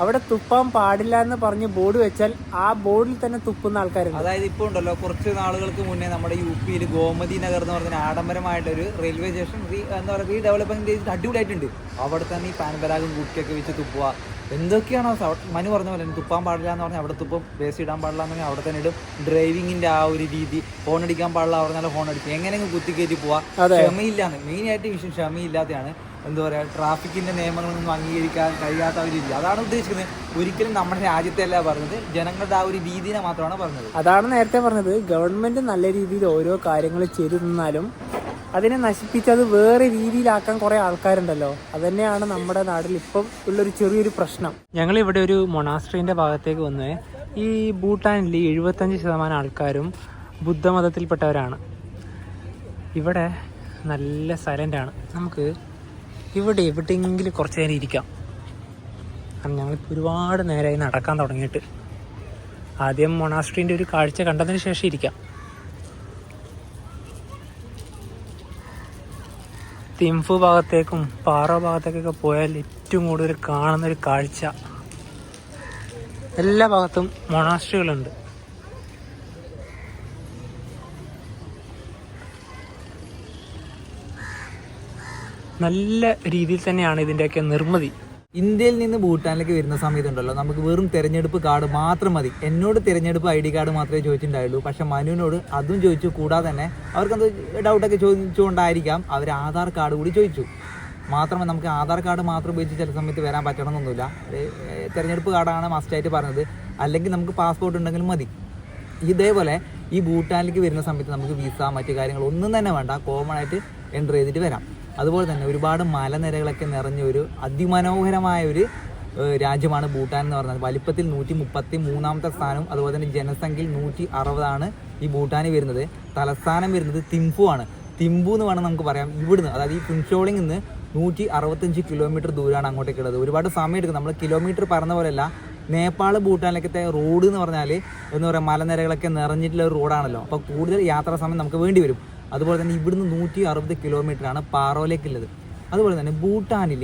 A: അവിടെ തുപ്പാൻ പാടില്ല എന്ന് പറഞ്ഞ് ബോർഡ് വെച്ചാൽ ആ ബോർഡിൽ തന്നെ തുപ്പുന്ന ആൾക്കാരുണ്ട്.
B: അതായത് ഇപ്പോൾ ഉണ്ടല്ലോ, കുറച്ച് നാളുകൾക്ക് മുന്നേ നമ്മുടെ യുപിയിൽ ഗോമതി നഗർ എന്ന് പറഞ്ഞ ആഡംബരമായിട്ടൊരു റെയിൽവേ സ്റ്റേഷൻ എന്താ പറയുക റീഡെവലപ്മെന്റ് ചെയ്തിട്ട് അടിപൊളിയായിട്ടുണ്ട്. അവിടെ തന്നെ ഈ പാൻപരാഗും കുട്ടിയൊക്കെ വെച്ച് തുപ്പുക, എന്തൊക്കെയാണോ മനു പറഞ്ഞ പോലെ തുപ്പാൻ പാടില്ല എന്ന് പറഞ്ഞാൽ അവിടെ തുപ്പും, വേസ്റ്റ് ഇടാൻ പാടില്ല എന്ന് പറഞ്ഞാൽ അവിടെ തന്നെ ഇടും. ഡ്രൈവിങ്ങിന്റെ ആ ഒരു രീതി, ഹോൺ അടിക്കാൻ പാടില്ല പറഞ്ഞാൽ ഹോൺ അടിക്കും, എങ്ങനെയെങ്കിലും കുത്തിക്കയറ്റി പോവാ. ക്ഷമയില്ലാന്ന് മെയിനായിട്ട് വിഷയം, ക്ഷമയില്ലാതെയാണ്. എന്താ പറയുക, ട്രാഫിക്കിന്റെ നിയമങ്ങളൊന്നും അംഗീകരിക്കാൻ കഴിയാത്ത ഒരു രീതി, അതാണ് ഉദ്ദേശിക്കുന്നത്. ഒരിക്കലും നമ്മുടെ രാജ്യത്തെ അല്ല പറഞ്ഞത്, ജനങ്ങളുടെ ആ ഒരു രീതിനെ മാത്രമാണ് പറഞ്ഞത്.
A: അതാണ് നേരത്തെ പറഞ്ഞത്. ഗവൺമെന്റ് നല്ല രീതിയിൽ ഓരോ കാര്യങ്ങൾ ചെയ്തു തന്നാലും അതിനെ നശിപ്പിച്ച് അത് വേറെ രീതിയിലാക്കാൻ കുറെ ആൾക്കാരുണ്ടല്ലോ. അതുതന്നെയാണ് നമ്മുടെ നാട്ടിൽ ഇപ്പം ഉള്ളൊരു ചെറിയൊരു പ്രശ്നം. ഞങ്ങൾ ഇവിടെ ഒരു മൊണാസ്ട്രീന്റെ ഭാഗത്തേക്ക് വന്നേ. ഈ ഭൂട്ടാനിൽ 75% ആൾക്കാരും ബുദ്ധമതത്തിൽപ്പെട്ടവരാണ്. ഇവിടെ നല്ല സൈലൻ്റാണ്. നമുക്ക് ഇവിടെ എവിടെയെങ്കിലും കുറച്ച് നേരം ഇരിക്കാം. കാരണം ഞങ്ങളിപ്പോൾ ഒരുപാട് നേരമായി നടക്കാൻ തുടങ്ങിയിട്ട്. ആദ്യം മൊണാസ്ട്രീൻ്റെ ഒരു കാഴ്ച കണ്ടതിന് ശേഷം ഇരിക്കാം. തിംഫു ഭാഗത്തേക്കും പാറോ ഭാഗത്തേക്കൊക്കെ പോയാൽ ഏറ്റവും കൂടുതൽ കാണുന്നൊരു കാഴ്ച, എല്ലാ ഭാഗത്തും മൊണാസ്ട്രികളുണ്ട്. നല്ല രീതിയിൽ തന്നെയാണ് ഇതിൻ്റെയൊക്കെ നിർമ്മിതി.
B: ഇന്ത്യയിൽ നിന്ന് ഭൂട്ടാനിലേക്ക് വരുന്ന സമയത്തുണ്ടല്ലോ, നമുക്ക് വെറും തിരഞ്ഞെടുപ്പ് കാർഡ് മാത്രം മതി. എന്നോട് തിരഞ്ഞെടുപ്പ് ID കാർഡ് മാത്രമേ ചോദിച്ചിട്ടുണ്ടായുള്ളൂ. പക്ഷെ മനുവിനോട് അതും ചോദിച്ചു. കൂടാതെ തന്നെ അവർക്കെന്തോ ഡൗട്ടൊക്കെ ചോദിച്ചുകൊണ്ടായിരിക്കാം അവർ ആധാർ കാർഡ് കൂടി ചോദിച്ചു. മാത്രമേ നമുക്ക് ആധാർ കാർഡ് മാത്രം ഉപയോഗിച്ച് ചില സമയത്ത് വരാൻ പറ്റണമെന്നൊന്നുമില്ല. തിരഞ്ഞെടുപ്പ് കാർഡാണ് മസ്റ്റായിട്ട് പറഞ്ഞത്. അല്ലെങ്കിൽ നമുക്ക് പാസ്പോർട്ട് ഉണ്ടെങ്കിലും മതി. ഇതേപോലെ ഈ ഭൂട്ടാനിലേക്ക് വരുന്ന സമയത്ത് നമുക്ക് വിസ മറ്റു കാര്യങ്ങൾ ഒന്നും തന്നെ വേണ്ട, കോമൺ ആയിട്ട് എൻ്റർ ചെയ്തിട്ട് വരാം. അതുപോലെ തന്നെ ഒരുപാട് മലനിരകളൊക്കെ നിറഞ്ഞ ഒരു അതിമനോഹരമായ ഒരു രാജ്യമാണ് ഭൂട്ടാൻ എന്ന് പറയുന്നത്. വലിപ്പത്തിൽ 133ാമത്തെ സ്ഥാനം, അതുപോലെ തന്നെ ജനസംഖ്യയിൽ 160 ഈ ഭൂട്ടാനിൽ വരുന്നത്. തലസ്ഥാനം വരുന്നത് തിംഫു ആണ്. തിംഫു എന്ന് വേണം നമുക്ക് പറയാം. ഇവിടുന്ന്, അതായത് ഈ ഫിൻഷോളിൽ നിന്ന് 165 കിലോമീറ്റർ ദൂരമാണ് അങ്ങോട്ടേക്കുള്ളത്. ഒരുപാട് സമയം എടുക്കും. നമ്മൾ കിലോമീറ്റർ പറഞ്ഞ പോലെയല്ല. നേപ്പാൾ ഭൂട്ടാനിലേക്കത്തെ റോഡ് എന്ന് പറഞ്ഞാൽ എന്താ പറയുക, മലനിരകളൊക്കെ നിറഞ്ഞിട്ടുള്ള ഒരു റോഡാണല്ലോ. അപ്പോൾ കൂടുതൽ യാത്രാ സമയം നമുക്ക് വേണ്ടി വരും. അതുപോലെ തന്നെ ഇവിടുന്ന് 160 കിലോമീറ്ററാണ് പാറോലേക്കുള്ളത്. അതുപോലെ തന്നെ ഭൂട്ടാനിൽ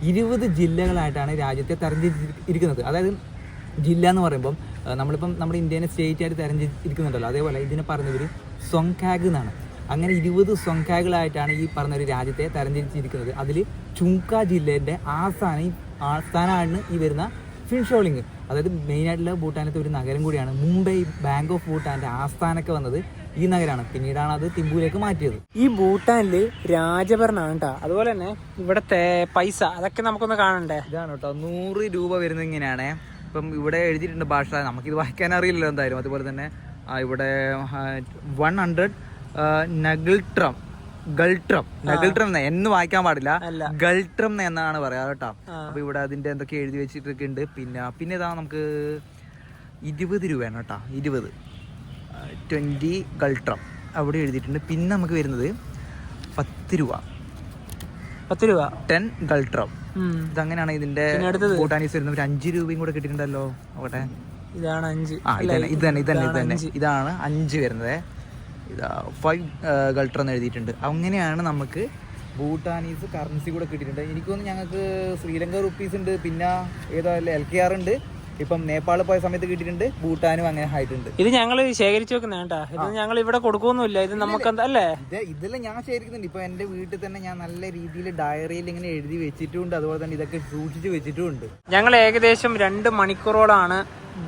B: 20 ജില്ലകളായിട്ടാണ് രാജ്യത്തെ തരംതിരിച്ചിരിക്കുന്നത്. അതായത് ജില്ല എന്ന് പറയുമ്പം നമ്മളിപ്പം നമ്മുടെ ഇന്ത്യനെ സ്റ്റേറ്റ് ആയിട്ട് തരംതിരിക്കുന്നുണ്ടല്ലോ, അതേപോലെ ഇതിനെ പറയുന്നവർ സൊങ്കാഗ് എന്നാണ്. അങ്ങനെ 20 സൊങ്കാഗുകളായിട്ടാണ് ഈ പറഞ്ഞൊരു രാജ്യത്തെ തരംതിരിച്ചിരിക്കുന്നത്. അതിൽ ചുങ്ക ജില്ലേൻ്റെ ആസ്ഥാനമാണ് ഈ വരുന്ന ഫിൻഷോളിങ്. അതായത് മെയിനായിട്ടുള്ള ഭൂട്ടാനത്തെ ഒരു നഗരം കൂടിയാണ്. മുംബൈ ബാങ്ക് ഓഫ് ഭൂട്ടാൻ്റെ ആസ്ഥാനമൊക്കെ വന്നത് ഈ നഗരമാണ്. പിന്നീടാണ് അത് തിമ്പുവിലേക്ക് മാറ്റിയത്.
A: ഈ ഭൂട്ടാനിൽ രാജഭരണമാണ് കേട്ടോ. അതുപോലെ തന്നെ ഇവിടുത്തെ പൈസ അതൊക്കെ നമുക്കൊന്ന് കാണണ്ടേ.
B: ഇതാണ് കേട്ടോ 100 രൂപ വരുന്നത് ഇങ്ങനെയാണ്. ഇപ്പം ഇവിടെ എഴുതിയിട്ടുണ്ട് ഭാഷ, നമുക്കിത് വായിക്കാൻ അറിയില്ലല്ലോ എന്തായാലും. അതുപോലെ തന്നെ ഇവിടെ 100 ഗൾട്രം എന്ന് വായിക്കാൻ പാടില്ല, ഗൾട്രം എന്നാണ് പറയാ കേട്ടോ. അപ്പൊ ഇവിടെ അതിന്റെ എന്തൊക്കെ എഴുതി വെച്ചിട്ടൊക്കെ ഉണ്ട്. പിന്നെ ഇതാ നമുക്ക് 20 രൂപയാണ് കേട്ടോ. 20 ഗൾട്രം അവിടെ എഴുതിയിട്ടുണ്ട്. പിന്നെ നമുക്ക് വരുന്നത് 10 രൂപ.
A: 10 രൂപ
B: 10 ഗൾട്രോപ്പ്. ഇതങ്ങനെയാണ് ഇതിന്റെ ഭൂട്ടാനീസ് വരുന്നത്. ഒരു 5 രൂപയും കൂടെ കിട്ടിയിട്ടുണ്ടല്ലോ. നോക്കട്ടെ,
A: ഇതാണ് 5.
B: ഇതാണ് 5 വരുന്നത്. ഇതാ 5 ഗൾട്ര എന്ന് എഴുതിയിട്ടുണ്ട്. അങ്ങനെയാണ് നമുക്ക് ഭൂട്ടാനീസ് കറൻസി കൂടെ കിട്ടിയിട്ടുണ്ട്. എനിക്കൊന്ന് ഞങ്ങൾക്ക് ശ്രീലങ്ക റുപ്പീസ് ഉണ്ട്, പിന്നെ ഏതാ LKR ഉണ്ട്. ഇപ്പം നേപ്പാൾ പോയ സമയത്ത് കിട്ടിയിട്ടുണ്ട്. ഭൂട്ടാനും അങ്ങനെ ആയിട്ടുണ്ട്.
A: ഇത് ഞങ്ങൾ ശേഖരിച്ചു വെക്കുന്ന കേട്ടാ. ഇത് ഞങ്ങൾ ഇവിടെ കൊടുക്കൊന്നുമില്ല. ഇത് നമുക്ക് അല്ലേ
B: ഇതെല്ലാം ഞാൻ ശേഖരിക്കുന്നുണ്ട്. ഇപ്പൊ എന്റെ വീട്ടിൽ തന്നെ ഞാൻ നല്ല രീതിയിൽ ഡയറിയിൽ ഇങ്ങനെ എഴുതി വെച്ചിട്ടുണ്ട്. അതുപോലെ തന്നെ ഇതൊക്കെ സൂക്ഷിച്ച് വെച്ചിട്ടുണ്ട്.
A: ഞങ്ങൾ ഏകദേശം 2 മണിക്കൂറോളാണ്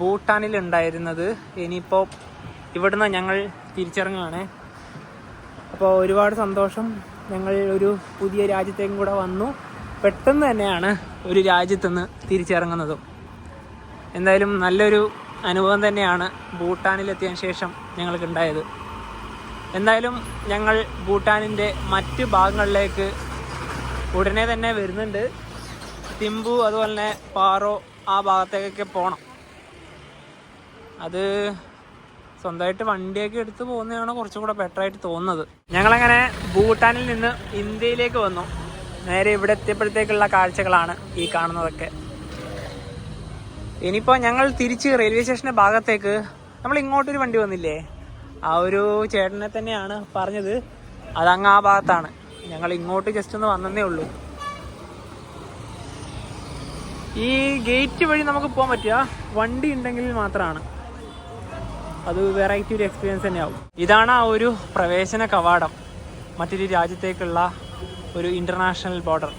A: ഭൂട്ടാനിൽ ഉണ്ടായിരുന്നത്. ഇനിയിപ്പോ ഇവിടുന്ന് ഞങ്ങൾ തിരിച്ചിറങ്ങുകയാണ്. അപ്പോൾ ഒരുപാട് സന്തോഷം. ഞങ്ങൾ ഒരു പുതിയ രാജ്യത്തേക്കും കൂടെ വന്നു. പെട്ടെന്ന് തന്നെയാണ് ഒരു രാജ്യത്തുനിന്ന് തിരിച്ചിറങ്ങുന്നതും. എന്തായാലും നല്ലൊരു അനുഭവം തന്നെയാണ് ഭൂട്ടാനിലെത്തിയതിന് ശേഷം ഞങ്ങൾക്ക് ഉണ്ടായത്. എന്തായാലും ഞങ്ങൾ ഭൂട്ടാനിൻ്റെ മറ്റ് ഭാഗങ്ങളിലേക്ക് ഉടനെ തന്നെ വരുന്നുണ്ട്. തിമ്പു അതുപോലെ തന്നെ പാറോ ആ ഭാഗത്തേക്കൊക്കെ പോകണം. അത് സ്വന്തമായിട്ട് വണ്ടിയൊക്കെ എടുത്ത് പോകുന്നതാണ് കുറച്ചും കൂടെ ബെറ്റർ ആയിട്ട് തോന്നുന്നത്. ഞങ്ങളങ്ങനെ ഭൂട്ടാനിൽ നിന്ന് ഇന്ത്യയിലേക്ക് വന്നു. നേരെ ഇവിടെ എത്തിയപ്പോഴത്തേക്കുള്ള കാഴ്ചകളാണ് ഈ കാണുന്നതൊക്കെ. ഇനിയിപ്പോൾ ഞങ്ങൾ തിരിച്ച് റെയിൽവേ സ്റ്റേഷൻ്റെ ഭാഗത്തേക്ക് നമ്മൾ ഇങ്ങോട്ടൊരു വണ്ടി വന്നില്ലേ, ആ ഒരു ചേട്ടനെ തന്നെയാണ് പറഞ്ഞത്. അതങ്ങ് ആ ഭാഗത്താണ്. ഞങ്ങൾ ഇങ്ങോട്ട് ജസ്റ്റ് ഒന്ന് വന്നതേ ഉള്ളൂ. ഈ ഗേറ്റ് വഴി നമുക്ക് പോകാൻ പറ്റുക വണ്ടി ഉണ്ടെങ്കിൽ മാത്രമാണ്. അത് വെറൈറ്റി ഒരു എക്സ്പീരിയൻസ് തന്നെയാവും. ഇതാണ് ആ ഒരു പ്രവേശന കവാടം, മറ്റൊരു രാജ്യത്തേക്കുള്ള ഒരു ഇൻ്റർനാഷണൽ ബോർഡർ.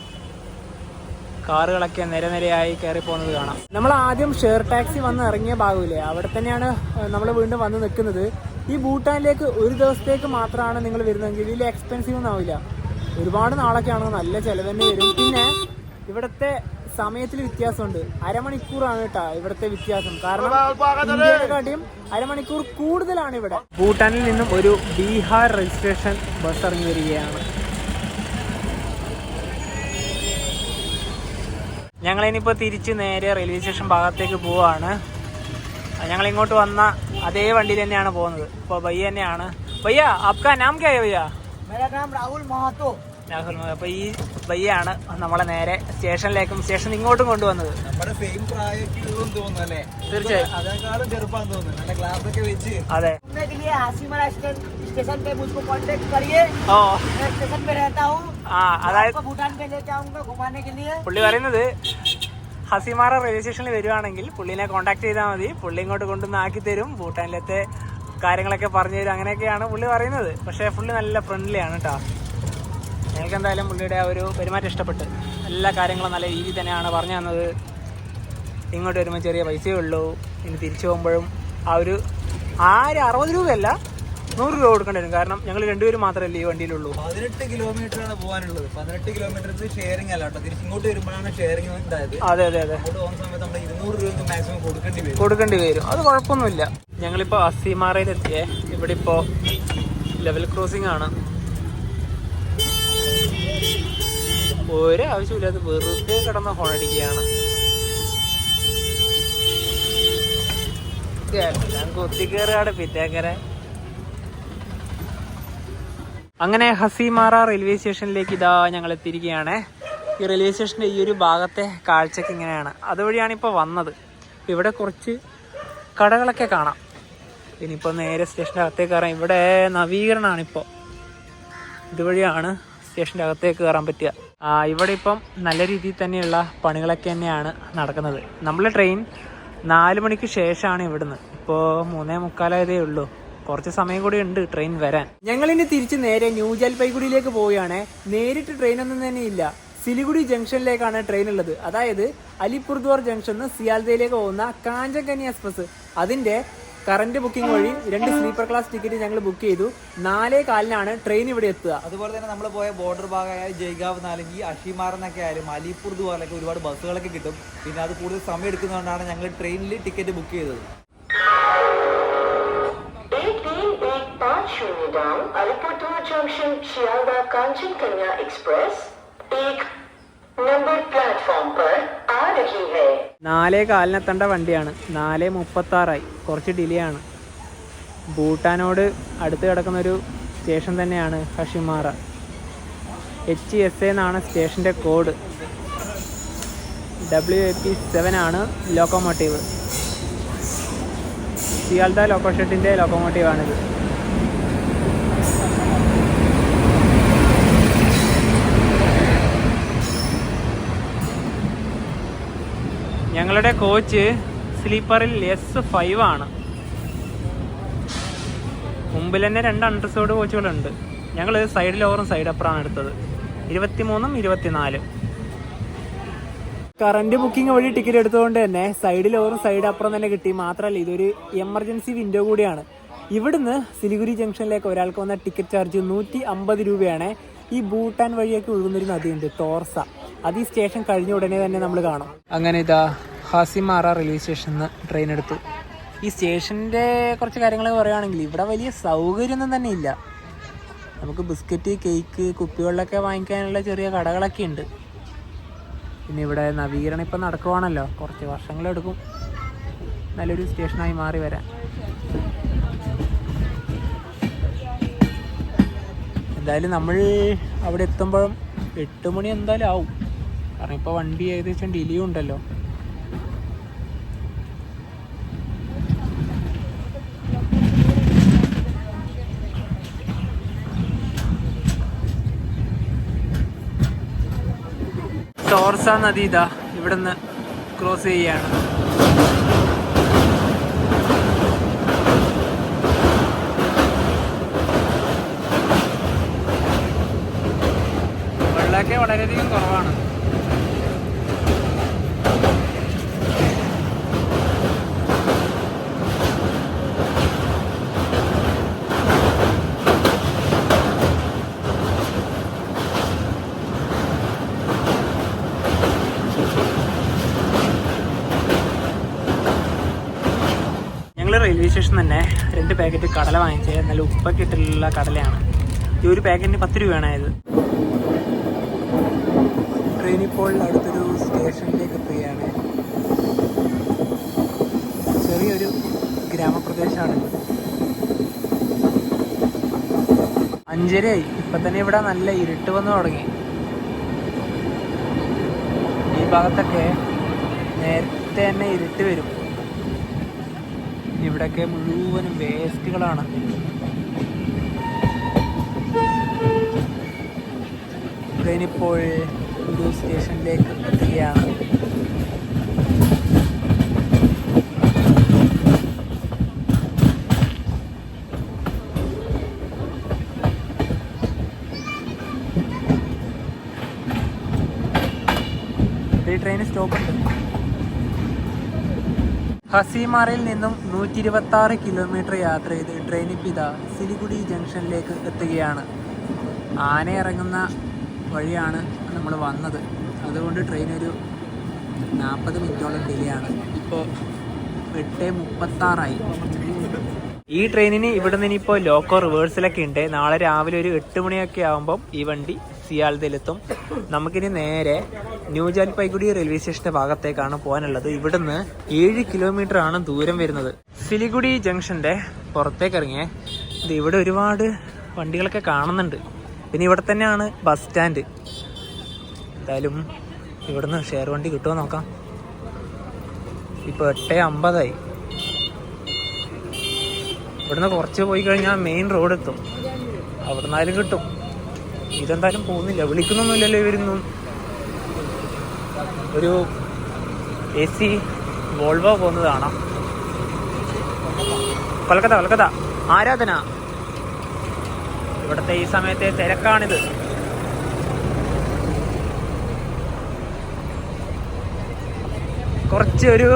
A: കാറുകളൊക്കെ നിരനിരയായി കയറി പോകുന്നത് കാണാം. നമ്മൾ ആദ്യം ഷെയർ ടാക്സി വന്ന് ഇറങ്ങിയ ഭാഗമില്ലേ, അവിടെ തന്നെയാണ് നമ്മൾ വീണ്ടും വന്ന് നിൽക്കുന്നത്. ഈ ഭൂട്ടാനിലേക്ക് ഒരു ദിവസത്തേക്ക് മാത്രമാണ് നിങ്ങൾ വരുന്നതെങ്കിൽ വലിയ എക്സ്പെൻസീവ് ഒന്നും ആവില്ല. ഒരുപാട് നാളൊക്കെയാണ്, നല്ല ചിലവ് തന്നെ വരും. പിന്നെ ഇവിടുത്തെ സമയത്തിൽ വ്യത്യാസമുണ്ട്. അരമണിക്കൂറാണ് കേട്ടോ ഇവിടുത്തെ വ്യത്യാസം. കാരണം ഇന്ത്യയെക്കാട്ടിയും അരമണിക്കൂർ കൂടുതലാണ് ഇവിടെ. ഭൂട്ടാനിൽ നിന്നും ഒരു ബീഹാർ രജിസ്ട്രേഷൻ ബസ് ഇറങ്ങി വരികയാണ്. ഞങ്ങളിനിപ്പോൾ തിരിച്ച് നേരെ റെയിൽവേ സ്റ്റേഷൻ ഭാഗത്തേക്ക് പോവുകയാണ്. ഞങ്ങൾ ഇങ്ങോട്ട് വന്ന അതേ വണ്ടിയിൽ തന്നെയാണ് പോകുന്നത്. ഇപ്പോൾ ഭയ്യ തന്നെയാണ്. ഭയ്യ ആപ്കാ നാം ക്യാ ഹൈ ഭയ്യ?
C: मेरा नाम राहुल महतो.
A: രാഹുൽ. അപ്പോൾ ഈ ഭയ്യാണ് നമ്മളെ നേരെ സ്റ്റേഷനിലേക്കും സ്റ്റേഷൻ ഇങ്ങോട്ടും കൊണ്ടുവന്നത്.
B: നമ്മുടെ സെയിം പ്രായമൊക്കെ തോന്നുന്നു അല്ലേ?
A: തീർച്ചയായും
B: അതിനേക്കാളും ചെറുപ്പാന്ന് തോന്നുന്നു. നല്ല ഗ്ലാസ് ഒക്കെ വെച്ച്.
A: അതെ.
C: घूमने के लिए हासीमारा स्टेशन पे मुझको कांटेक्ट करिए.
A: ഓ
C: मैं स्टेशन पे रहता हूँ.
A: അതായത്
C: आपको भूटान पे ले जाऊंगा घुमाने के लिए.
A: പുള്ളി പറയുന്നത് ഹസിമാറ റെയിൽവേ സ്റ്റേഷനിൽ വരുവാണെങ്കിൽ പുള്ളിനെ കോൺടാക്ട് ചെയ്താൽ മതി. പുള്ളി ഇങ്ങോട്ട് കൊണ്ടുവന്ന് ആക്കി തരും. ഭൂട്ടാനിലത്തെ കാര്യങ്ങളൊക്കെ പറഞ്ഞു തരും. അങ്ങനെയൊക്കെയാണ് പുള്ളി പറയുന്നത്. പക്ഷേ പുള്ളി നല്ല ഫ്രണ്ട്ലി ആണ് കേട്ടോ. ഞങ്ങൾക്ക് എന്തായാലും പുള്ളിയുടെ ആ ഒരു പെരുമാറ്റം ഇഷ്ടപ്പെട്ട്. എല്ലാ കാര്യങ്ങളും നല്ല രീതിയിൽ തന്നെയാണ് പറഞ്ഞു തന്നത്. ഇങ്ങോട്ട് വരുമ്പോൾ ചെറിയ പൈസയേ ഉള്ളൂ. ഇനി തിരിച്ചു പോകുമ്പോഴും ആ ഒരു 60 രൂപയല്ല 100 രൂപ കൊടുക്കേണ്ടി വരും. കാരണം ഞങ്ങൾ രണ്ടുപേരും മാത്രമല്ലേ ഈ വണ്ടിയിലുള്ളൂ.
B: 18 കിലോമീറ്ററാണ് പോകാനുള്ളത്. 18 കിലോമീറ്റർ ഷെയറിംഗ് അല്ല കേട്ടോ. തിരിച്ചിങ്ങോട്ട് വരുമ്പോഴാണ് ഷെയറിംഗ് ഉണ്ടായത്.
A: അതെ അതെ അതെ.
B: അങ്ങോട്ട് പോകുന്ന സമയത്ത് നമ്മൾ 200 രൂപ മാക്സിമം
A: കൊടുക്കേണ്ടി വരും. അത് കുഴപ്പമൊന്നുമില്ല. ഞങ്ങളിപ്പോൾ ഹസിമാറയിലെത്തിയേ. ഇവിടെ ഇപ്പോൾ ലെവൽ ക്രോസിംഗ് ആണ്. ഒരാവശ്യമില്ലാതെ വെറുതെ കിടന്ന് ഹോണടിക്കുകയാണ്. എല്ലാം കൊത്തിക്കേറുകയാണ് പിറ്റേക്കര. അങ്ങനെ ഹസിമാറ റെയിൽവേ സ്റ്റേഷനിലേക്ക് ഇതാ ഞങ്ങൾ എത്തിയിരിക്കുകയാണ്. ഈ റെയിൽവേ സ്റ്റേഷൻ്റെ ഈ ഒരു ഭാഗത്തെ കാഴ്ചക്ക് ഇങ്ങനെയാണ്. അതുവഴിയാണ് ഇപ്പോൾ വന്നത്. ഇവിടെ കുറച്ച് കടകളൊക്കെ കാണാം. ഇനിയിപ്പോൾ നേരെ സ്റ്റേഷൻ്റെ അകത്തേക്ക് കയറാം. ഇവിടെ നവീകരണമാണിപ്പോൾ. ഇതുവഴിയാണ് സ്റ്റേഷൻ്റെ അകത്തേക്ക് കയറാൻ പറ്റുക. ഇവിടെ ഇപ്പം നല്ല രീതിയിൽ തന്നെയുള്ള പണികളൊക്കെ തന്നെയാണ് നടക്കുന്നത്. നമ്മളെ ട്രെയിൻ 4 മണിക്ക് ശേഷമാണ് ഇവിടുന്ന്. ഇപ്പോൾ 3:45 ഉള്ളൂ. കുറച്ച് സമയം കൂടി ഉണ്ട് ട്രെയിൻ വരാൻ. ഞങ്ങളിനി തിരിച്ച് നേരെ ന്യൂ ജൽപൈഗുഡിയിലേക്ക് പോവുകയാണ്. നേരിട്ട് ട്രെയിനൊന്നും തന്നെ ഇല്ല. സിലിഗുഡി ജംഗ്ഷനിലേക്കാണ് ട്രെയിൻ ഉള്ളത്. അതായത് അലിപുർദ്വാർ ജംഗ്ഷനിൽ നിന്ന് സിയാൽദയിലേക്ക് പോകുന്ന കാഞ്ചൻകന്യ എക്സ്പ്രസ്. അതിന്റെ കറന്റ് ബുക്കിംഗ് വഴി 2 സ്ലീപ്പർ ക്ലാസ് ടിക്കറ്റ് ഞങ്ങൾ ബുക്ക് ചെയ്തു. 4:15 ട്രെയിൻ ഇവിടെ എത്തുക.
B: അതുപോലെ തന്നെ നമ്മൾ പോയ ബോർഡർ ഭാഗമായ ജയ്ഗാവ് അല്ലെങ്കിൽ അഷിമാർ എന്നൊക്കെ ആയാലും അലിപുർദ്വാറിലൊക്കെ ഒരുപാട് ബസ്സുകളൊക്കെ കിട്ടും. പിന്നെ അത് കൂടുതൽ സമയം എടുക്കുന്നതുകൊണ്ടാണ് ഞങ്ങൾ ട്രെയിനിൽ ടിക്കറ്റ് ബുക്ക് ചെയ്തത്.
D: अलीपुरद्वार जंक्शन शियालदा कांचनकन्या एक्सप्रेस एक नंबर प्लेटफॉर्म पर आ रही है.
A: 4:15 എത്തേണ്ട വണ്ടിയാണ്. 4:36 കുറച്ച് ഡിലേ ആണ്. ഭൂട്ടാനോട് അടുത്ത് കിടക്കുന്നൊരു സ്റ്റേഷൻ തന്നെയാണ് ഹഷിമാറ. HSA എന്നാണ് സ്റ്റേഷൻ്റെ കോഡ്. WAP7 ആണ് ലോക്കോമോട്ടീവ്. സിയാൽദ ലോക്കോ ഷെഡിൻ്റെ ലോക്കോമോട്ടീവാണിത്. ഞങ്ങളുടെ കോച്ച് സ്ലീപ്പറിൽ S5 ആണ്. മുമ്പിൽ തന്നെ 2 അണ്ടർസോഡ് കോച്ചുകളുണ്ട്. ഞങ്ങൾ സൈഡ് ലോവറും സൈഡ് അപ്പറാണ് എടുത്തത്. 23ഉം 24. കറണ്ട് ബുക്കിംഗ് വഴി ടിക്കറ്റ് എടുത്തുകൊണ്ട് തന്നെ സൈഡ് ലോവറും സൈഡ് അപ്പുറം തന്നെ കിട്ടി. മാത്രമല്ല ഇതൊരു എമർജൻസി വിൻഡോ കൂടിയാണ്. ഇവിടുന്ന് സിലിഗുരി ജംഗ്ഷനിലേക്ക് ഒരാൾക്ക് വന്ന ടിക്കറ്റ് ചാർജ് 150 രൂപയാണ്. ഈ ഭൂട്ടാൻ വഴിയൊക്കെ ഒഴുകുന്നൊരു നദിയുണ്ട്, തോർസ. അത് ഈ സ്റ്റേഷൻ കഴിഞ്ഞ ഉടനെ തന്നെ നമ്മൾ കാണും. അങ്ങനെ ഇതാ ഹാസിമാറ റെയിൽവേ സ്റ്റേഷനിൽ നിന്ന് ട്രെയിൻ എടുത്തു. ഈ സ്റ്റേഷൻ്റെ കുറച്ച് കാര്യങ്ങൾ പറയുകയാണെങ്കിൽ ഇവിടെ വലിയ സൗകര്യമൊന്നും തന്നെ ഇല്ല. നമുക്ക് ബിസ്ക്കറ്റ്, കേക്ക്, കുപ്പികളിലൊക്കെ വാങ്ങിക്കാനുള്ള ചെറിയ കടകളൊക്കെ ഉണ്ട്. പിന്നെ ഇവിടെ നവീകരണം ഇപ്പം നടക്കുവാണല്ലോ, കുറച്ച് വർഷങ്ങളെടുക്കും നല്ലൊരു സ്റ്റേഷനായി മാറി വരാൻ. എന്തായാലും നമ്മൾ അവിടെ എത്തുമ്പോഴും 8 മണി എന്തായാലും ആവും. കാരണം ഇപ്പോൾ വണ്ടി ഏകദേശം ഡിലേ ഉണ്ടല്ലോ. തോർസ നദി ഇതാ ഇവിടുന്ന് ക്രോസ് ചെയ്യാണ്. വെള്ളമൊക്കെ വളരെയധികം കുറവാണ്. റെയിൽവേ സ്റ്റേഷൻ തന്നെ 2 പാക്കറ്റ് കടല വാങ്ങിച്ചത്. നല്ല ഉപ്പൊക്കെ ഇട്ടുള്ള കടലയാണ്. ഈ ഒരു പാക്കറ്റിന് 10 രൂപയാണ് ആയത്. ട്രെയിൻ ഇപ്പോൾ അടുത്തൊരു സ്റ്റേഷനിലേക്ക് എത്തുകയാണ്. ചെറിയൊരു ഗ്രാമപ്രദേശമാണ്. 5:30 ഇപ്പം തന്നെ ഇവിടെ നല്ല ഇരുട്ട് വന്നു തുടങ്ങി. ഈ ഭാഗത്തൊക്കെ നേരത്തെ തന്നെ ഇരുട്ട് വരും. ഇവിടെയൊക്കെ മുഴുവനും വേസ്റ്റുകളാണ്. ട്രെയിൻ ഇപ്പോൾ ഒരു സ്റ്റേഷനിലേക്ക് എത്തുകയാണ്. ഈ ട്രെയിൻ സ്റ്റോപ്പുണ്ട്. ഹസിമാറയിൽ നിന്നും 126 കിലോമീറ്റർ യാത്ര ചെയ്ത് ട്രെയിൻ ഇതാ സിലിഗുരി ജംഗ്ഷനിലേക്ക് എത്തുകയാണ്. ആന ഇറങ്ങുന്ന വഴിയാണ് നമ്മൾ വന്നത്. അതുകൊണ്ട് ട്രെയിൻ ഒരു 40 മിനിറ്റോളം ഡിലേ ആണ്. ഇപ്പോൾ 8:36 ഈ ട്രെയിനിന് ഇവിടെ നിന്ന് ഇപ്പോൾ ലോക്കോ റിവേഴ്സിലൊക്കെ ഉണ്ട്. നാളെ രാവിലെ ഒരു 8 മണിയൊക്കെ ആകുമ്പം ഈ വണ്ടി സിയാൽദയിലെത്തും. നമുക്കിനി നേരെ ന്യൂ ജൽപൈഗുഡി റെയിൽവേ സ്റ്റേഷന്റെ ഭാഗത്തേക്കാണ് പോകാനുള്ളത്. ഇവിടുന്ന് 7 കിലോമീറ്റർ ആണ് ദൂരം വരുന്നത്. സിലിഗുഡി ജംഗ്ഷന്റെ പുറത്തേക്ക് ഇറങ്ങിയേ ഇവിടെ ഒരുപാട് വണ്ടികളൊക്കെ കാണുന്നുണ്ട്. പിന്നെ ഇവിടെ തന്നെയാണ് ബസ് സ്റ്റാൻഡ്. എന്തായാലും ഇവിടുന്ന് ഷെയർ വണ്ടി കിട്ടുമോ നോക്കാം. ഇപ്പോൾ 8:50 ഇവിടുന്ന് കുറച്ച് പോയി കഴിഞ്ഞാൽ മെയിൻ റോഡ് എത്തും. അവിടെ നിന്നാലും കിട്ടും. ഇതെന്തായാലും പോകുന്നില്ല, വിളിക്കുന്നൊന്നുമില്ലല്ലോ ഇവരൊന്നും. ഒരു AC വോൾവോ പോകുന്നത് കാണാം. കൊൽക്കത്ത ആരാധന. ഇവിടുത്തെ ഈ സമയത്തെ തിരക്കാണിത്. കുറച്ച് ഒരു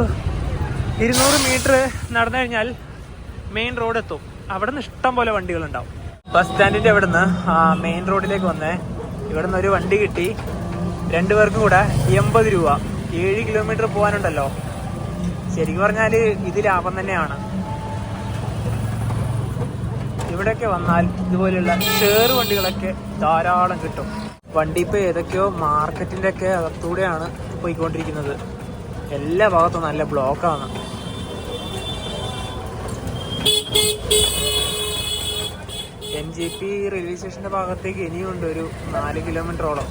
A: 200 മീറ്റർ നടന്നു കഴിഞ്ഞാൽ മെയിൻ റോഡ് എത്തും. അവിടെ നിന്ന് ഇഷ്ടം പോലെ വണ്ടികളുണ്ടാവും. ബസ് സ്റ്റാൻഡിൻ്റെ അവിടെ നിന്ന് മെയിൻ റോഡിലേക്ക് വന്നേ. ഇവിടെ നിന്ന് ഒരു വണ്ടി കിട്ടി. 2 പേർക്കും കൂടെ 80 രൂപ. 7 കിലോമീറ്റർ പോകാനുണ്ടല്ലോ. ശരിക്കും പറഞ്ഞാൽ ഇത് ലാഭം തന്നെയാണ്. ഇവിടെയൊക്കെ വന്നാൽ ഇതുപോലെയുള്ള ഷെയർ വണ്ടികളൊക്കെ ധാരാളം കിട്ടും. വണ്ടി ഇപ്പോൾ ഏതൊക്കെയോ മാർക്കറ്റിൻ്റെ ഒക്കെ അകത്തൂടെയാണ് പോയിക്കൊണ്ടിരിക്കുന്നത്. എല്ലാ ഭാഗത്തും നല്ല ബ്ലോക്കാണ്. MG NJP റെയിൽവേ സ്റ്റേഷന്റെ ഭാഗത്തേക്ക് ഇനിയുണ്ട് ഒരു 4 കിലോമീറ്ററോളം.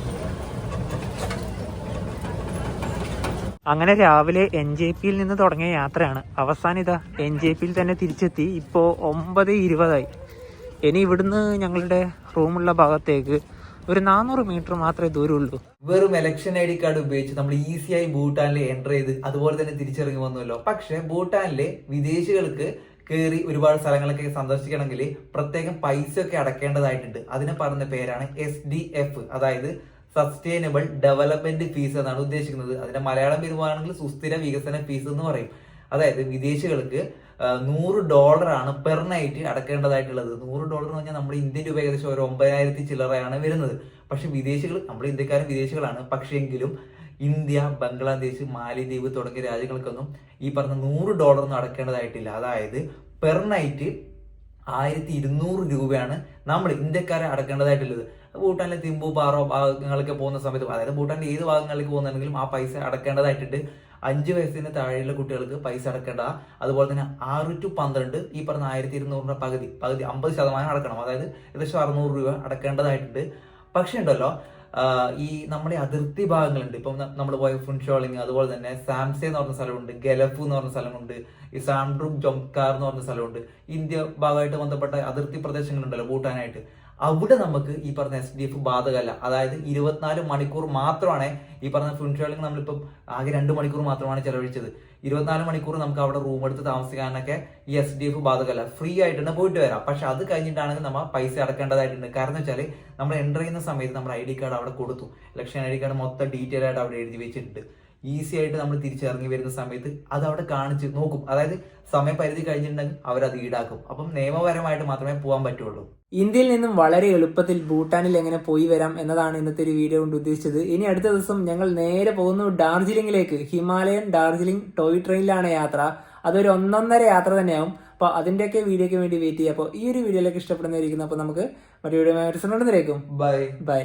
A: അങ്ങനെ രാവിലെ NJPയിൽ നിന്ന് തുടങ്ങിയ യാത്രയാണ്. അവസാനം ഇതാ NJPയിൽ തന്നെ തിരിച്ചെത്തി. ഇപ്പോൾ 9:20 ഇനി ഇവിടുന്ന് ഞങ്ങളുടെ റൂമുള്ള ഭാഗത്തേക്ക് ഒരു 400 മീറ്റർ മാത്രമേ ദൂരമുള്ളൂ.
B: വെറും ഇലക്ഷൻ ID കാർഡ് ഉപയോഗിച്ച് നമ്മൾ ഈസിയായി ഭൂട്ടാനിൽ എൻ്റർ ചെയ്ത് അതുപോലെ തന്നെ തിരിച്ചിറങ്ങി വന്നുവല്ലോ. പക്ഷെ ഭൂട്ടാനിലെ വിദേശികൾക്ക് കയറി ഒരുപാട് സ്ഥലങ്ങളൊക്കെ സന്ദർശിക്കണമെങ്കിൽ പ്രത്യേകം പൈസ ഒക്കെ അടക്കേണ്ടതായിട്ടുണ്ട്. അതിനെ പറയുന്ന പേരാണ് SDF, അതായത് സസ്റ്റൈനബിൾ ഡെവലപ്മെന്റ് ഫീസ് എന്നാണ് ഉദ്ദേശിക്കുന്നത്. അതിന്റെ മലയാളം പേരുവാണെങ്കിൽ സുസ്ഥിര വികസന ഫീസ് എന്ന് പറയും. അതായത് വിദേശികൾക്ക് $100 പെർ നൈറ്റ് അടക്കേണ്ടതായിട്ടുള്ളത്. $100 എന്ന് പറഞ്ഞാൽ നമ്മുടെ ഇന്ത്യൻ രൂപ ഏകദേശം ഒരു 9,000 ചില്ലറയാണ് വരുന്നത്. പക്ഷെ വിദേശികൾ, നമ്മുടെ ഇന്ത്യക്കാരും വിദേശികളാണ്, പക്ഷെങ്കിലും ഇന്ത്യ, ബംഗ്ലാദേശ്, മാലിദ്വീപ് തുടങ്ങിയ രാജ്യങ്ങൾക്കൊന്നും ഈ പറഞ്ഞ $100 ഒന്നും അടക്കേണ്ടതായിട്ടില്ല. അതായത് പെർ നൈറ്റ് 1,200 രൂപയാണ് നമ്മൾ ഇന്ത്യക്കാരെ അടക്കേണ്ടതായിട്ടുള്ളത്. ഭൂട്ടാനിലെ തിമ്പു, പാറോ ഭാഗങ്ങളൊക്കെ പോകുന്ന സമയത്ത്, അതായത് ഭൂട്ടാനിലെ ഏത് ഭാഗങ്ങളിലേക്ക് പോകുന്നുണ്ടെങ്കിലും ആ പൈസ അടക്കേണ്ടതായിട്ടുണ്ട്. 5 വയസ്സിന് താഴെയുള്ള കുട്ടികൾക്ക് പൈസ അടക്കേണ്ട. അതുപോലെ തന്നെ 6 to 12 ഈ പറഞ്ഞ 1,200 പകുതി 50% അടക്കണം. അതായത് ഏകദേശം 600 രൂപ അടക്കേണ്ടതായിട്ടുണ്ട്. പക്ഷെ ഉണ്ടല്ലോ, ഈ നമ്മുടെ അതിർത്തി ഭാഗങ്ങളുണ്ട്. ഇപ്പം നമ്മൾ പോയ ഫുൻഷോളിങ്, അതുപോലെ തന്നെ സാംസെ എന്ന് പറഞ്ഞ സ്ഥലമുണ്ട്, ഗലഫു എന്ന് പറഞ്ഞ സ്ഥലമുണ്ട്, ഈ സാംഡ്രൂം ജൊംകാർ എന്ന് പറഞ്ഞ സ്ഥലമുണ്ട്. ഇന്ത്യ ഭാഗമായിട്ട് ബന്ധപ്പെട്ട അതിർത്തി പ്രദേശങ്ങളുണ്ടല്ലോ ഭൂട്ടാനായിട്ട്, അവിടെ നമുക്ക് ഈ പറഞ്ഞ SDF ബാധകമല്ല. അതായത് 24 മണിക്കൂർ മാത്രമാണ് ഈ പറഞ്ഞ ഫുൻഷോളിങ്. നമ്മളിപ്പം ആകെ 2 മണിക്കൂർ മാത്രമാണ് ചെലവഴിച്ചത്. 24 മണിക്കൂർ നമുക്ക് അവിടെ റൂം എടുത്ത് താമസിക്കാനൊക്കെ ഈ SDF ബാധകമല്ല. ഫ്രീ ആയിട്ട് തന്നെ പോയിട്ട് വരാം. പക്ഷെ അത് കഴിഞ്ഞിട്ടാണെങ്കിൽ നമ്മൾ പൈസ അടക്കേണ്ടതായിട്ടുണ്ട്. കാരണം വെച്ചാൽ നമ്മൾ എൻ്റർ ചെയ്യുന്ന സമയത്ത് നമ്മുടെ ID കാർഡ് അവിടെ കൊടുത്തു. ഇലക്ഷൻ ID കാർഡ് മൊത്തം ഡീറ്റെയിൽ ആയിട്ട് അവിടെ എഴുതി വെച്ചിട്ടുണ്ട്. ഈസി ആയിട്ട് നമ്മൾ തിരിച്ചിറങ്ങി വരുന്ന സമയത്ത് അത് അവിടെ കാണിച്ച് നോക്കും. അതായത് സമയപരിധി കഴിഞ്ഞിട്ടുണ്ടെങ്കിൽ അവരത് ഈടാക്കും. അപ്പം നിയമപരമായിട്ട് മാത്രമേ പോകാൻ പറ്റുള്ളൂ.
A: ഇന്ത്യയിൽ നിന്നും വളരെ എളുപ്പത്തിൽ ഭൂട്ടാനിൽ എങ്ങനെ പോയി വരാം എന്നതാണ് ഇന്നത്തെ ഒരു വീഡിയോ കൊണ്ട് ഉദ്ദേശിച്ചത്. ഇനി അടുത്ത ദിവസം ഞങ്ങൾ നേരെ പോകുന്നു ഡാർജിലിംഗിലേക്ക്. ഹിമാലയൻ ഡാർജിലിംഗ് ടോയ് ട്രെയിനിലാണ് യാത്ര. അതൊരു 1.5 യാത്ര തന്നെയാവും. അപ്പോൾ അതിൻ്റെയൊക്കെ വീഡിയോയ്ക്ക് വേണ്ടി വെയിറ്റ് ചെയ്യുക. അപ്പോൾ ഈ ഒരു വീഡിയോയിലേക്ക് ഇഷ്ടപ്പെടുന്നതായിരിക്കുന്നു. അപ്പോൾ നമുക്ക് മറ്റു വീഡിയോ ബൈ.